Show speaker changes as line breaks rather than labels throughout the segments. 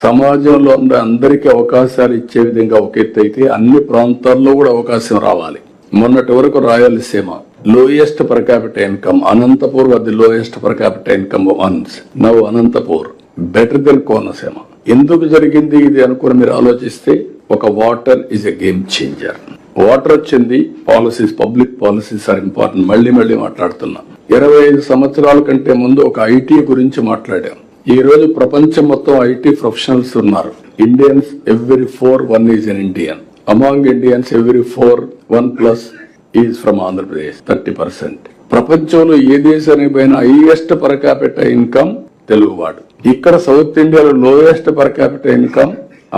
సమాజంలో ఉన్న అందరికీ అవకాశాలు ఇచ్చే విధంగా ఒక ఎత్తు అయితే అన్ని ప్రాంతాల్లో కూడా అవకాశం రావాలి. మొన్నటి వరకు Rayalaseema lowest per capita income, Anantapur the lowest per capita income once. Now Anantapur better than Konaseema. ఎందుకు జరిగింది ఇది అనుకుని మీరు ఆలోచిస్తే, ఒక water is a game changer. Water వచ్చింది, policies, public policies are important. మళ్ళీ మాట్లాడుతున్నా. 25 సంవత్సరాల కంటే ముందు ఒక ఐటీ గురించి మాట్లాడాం. ఈ రోజు ప్రపంచం మొత్తం ఐటీ ప్రొఫెషనల్స్ ఉన్నారు. Indians every 4 1 is an Indian. Among Indians every 4 1+ is from Andhra Pradesh, 30%. ప్రపంచంలో ఏ దేశానికి పోయినా హైయెస్ట్ పర్ క్యాపిటల్ ఇన్కమ్ తెలుగువాడు. ఇక్కడ సౌత్ ఇండియాలో lowest per capita income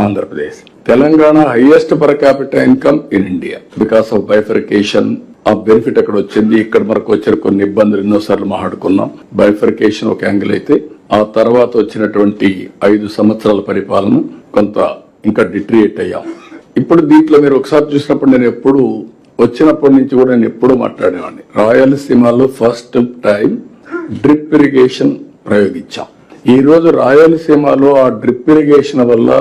Andhra Pradesh. Telangana highest per capita income in India. Because of bifurcation ఆ బెనిఫిట్ అక్కడ వచ్చింది. ఇక్కడ మనకు వచ్చిన కొన్ని ఇబ్బందులు ఎన్నోసార్లు మాట్లాడుకున్నాం. బైఫర్కేషన్ ఒక యాంగిల్ అయితే, ఆ తర్వాత వచ్చినటువంటి 5 సంవత్సరాల పరిపాలన కొంత ఇంకా డిట్రియేట్ అయ్యాం. ఇప్పుడు దీంట్లో మీరు ఒకసారి చూసినప్పుడు, నేను ఎప్పుడు వచ్చినప్పటి నుంచి కూడా నేను ఎప్పుడు మాట్లాడేవాడిని, రాయలసీమలో ఫస్ట్ టైం డ్రిప్ ఇరిగేషన్ ప్రయోగించాం. ఈ రోజు రాయలసీమలో ఆ డ్రిప్ ఇరిగేషన్ వల్ల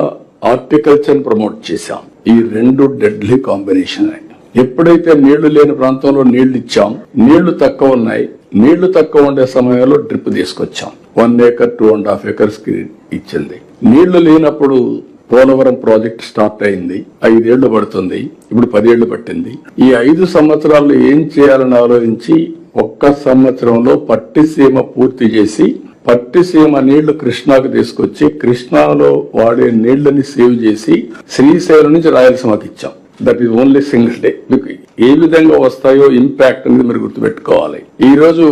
హార్టికల్చర్ ప్రమోట్ చేశాం. ఈ 2 డెడ్లీ కాంబినేషన్. ఎప్పుడైతే నీళ్లు లేని ప్రాంతంలో నీళ్లు ఇచ్చాం, నీళ్లు తక్కువ ఉన్నాయి, నీళ్లు తక్కువ ఉండే సమయంలో డ్రిప్ తీసుకొచ్చాం. 1 acre 2.5 acres కి ఇచ్చింది. నీళ్లు లేనప్పుడు పోలవరం ప్రాజెక్ట్ స్టార్ట్ అయింది. 5 ఏళ్లు పడుతుంది, ఇప్పుడు 10 ఏళ్లు పట్టింది. ఈ 5 సంవత్సరాల్లో ఏం చేయాలని ఆలోచించి ఒక్క సంవత్సరంలో పట్టిసీమ పూర్తి చేసి, పట్టిసీమ నీళ్లు కృష్ణాకు తీసుకొచ్చి, కృష్ణాలో వాడే నీళ్లని సేవ్ చేసి శ్రీశైలం నుంచి రాయలసీమకి ఇచ్చాం. That is only single day. మీకు ఏ విధంగా వస్తాయో ఇంపాక్ట్ అనేది మీరు గుర్తుపెట్టుకోవాలి. ఈ రోజు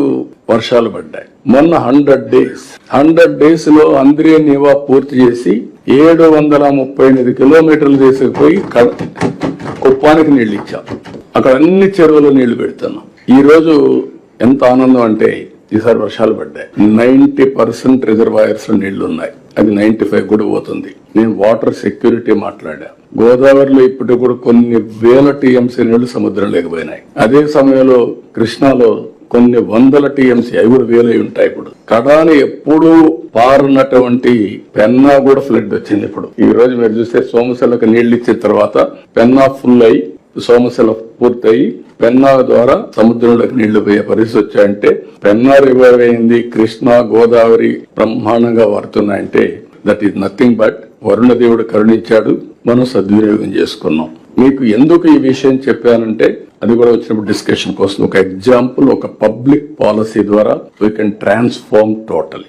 వర్షాలు పడ్డాయి. మొన్న 100 డేస్ లో అంద్రే నీవా పూర్తి చేసి 738 కిలోమీటర్లు తీసుకుపోయి కుప్పానికి నీళ్లు ఇచ్చాం. అక్కడ అన్ని చెరువులు నీళ్లు పెడుతున్నాం. ఈ రోజు ఎంత ఆనందం అంటే, ఈసారి వర్షాలు పడ్డాయి. 90% రిజర్వాయర్స్ లో నీళ్లు ఉన్నాయి. అది 95 కూడా పోతుంది. నేను వాటర్ సెక్యూరిటీ మాట్లాడా. గోదావరిలో ఇప్పటికి కూడా కొన్ని వేల టీఎంసీ నీళ్లు సముద్రం లేకపోయినాయి. అదే సమయంలో కృష్ణాలో కొన్ని వందల టీఎంసీ, అవి కూడా వేలై ఉంటాయి. ఇప్పుడు కడాని ఎప్పుడూ పారున్నటువంటి పెన్నా కూడా ఫ్లడ్ వచ్చింది. ఇప్పుడు ఈ రోజు మీరు చూస్తే సోమశిలకు నీళ్లు ఇచ్చిన తర్వాత పెన్నా ఫుల్ అయి, సోమశిల పూర్తయి పెన్నా ద్వారా సముద్రంలోకి నీళ్లు పోయే పరిస్థితి వచ్చాయంటే, పెన్నా రివైవ్ అయింది, కృష్ణా గోదావరి బ్రహ్మాండంగా వాడుతున్నాయంటే that is nothing but Varuna దేవుడు కరుణించాడు, మనం సద్వినియోగం చేసుకున్నాం. మీకు ఎందుకు ఈ విషయం చెప్పానంటే, అది కూడా వచ్చినప్పుడు డిస్కషన్ కోసం, ఒక ఎగ్జాంపుల్, ఒక పబ్లిక్ పాలసీ ద్వారా వీ కెన్ ట్రాన్స్ఫార్మ్ టోటలీ.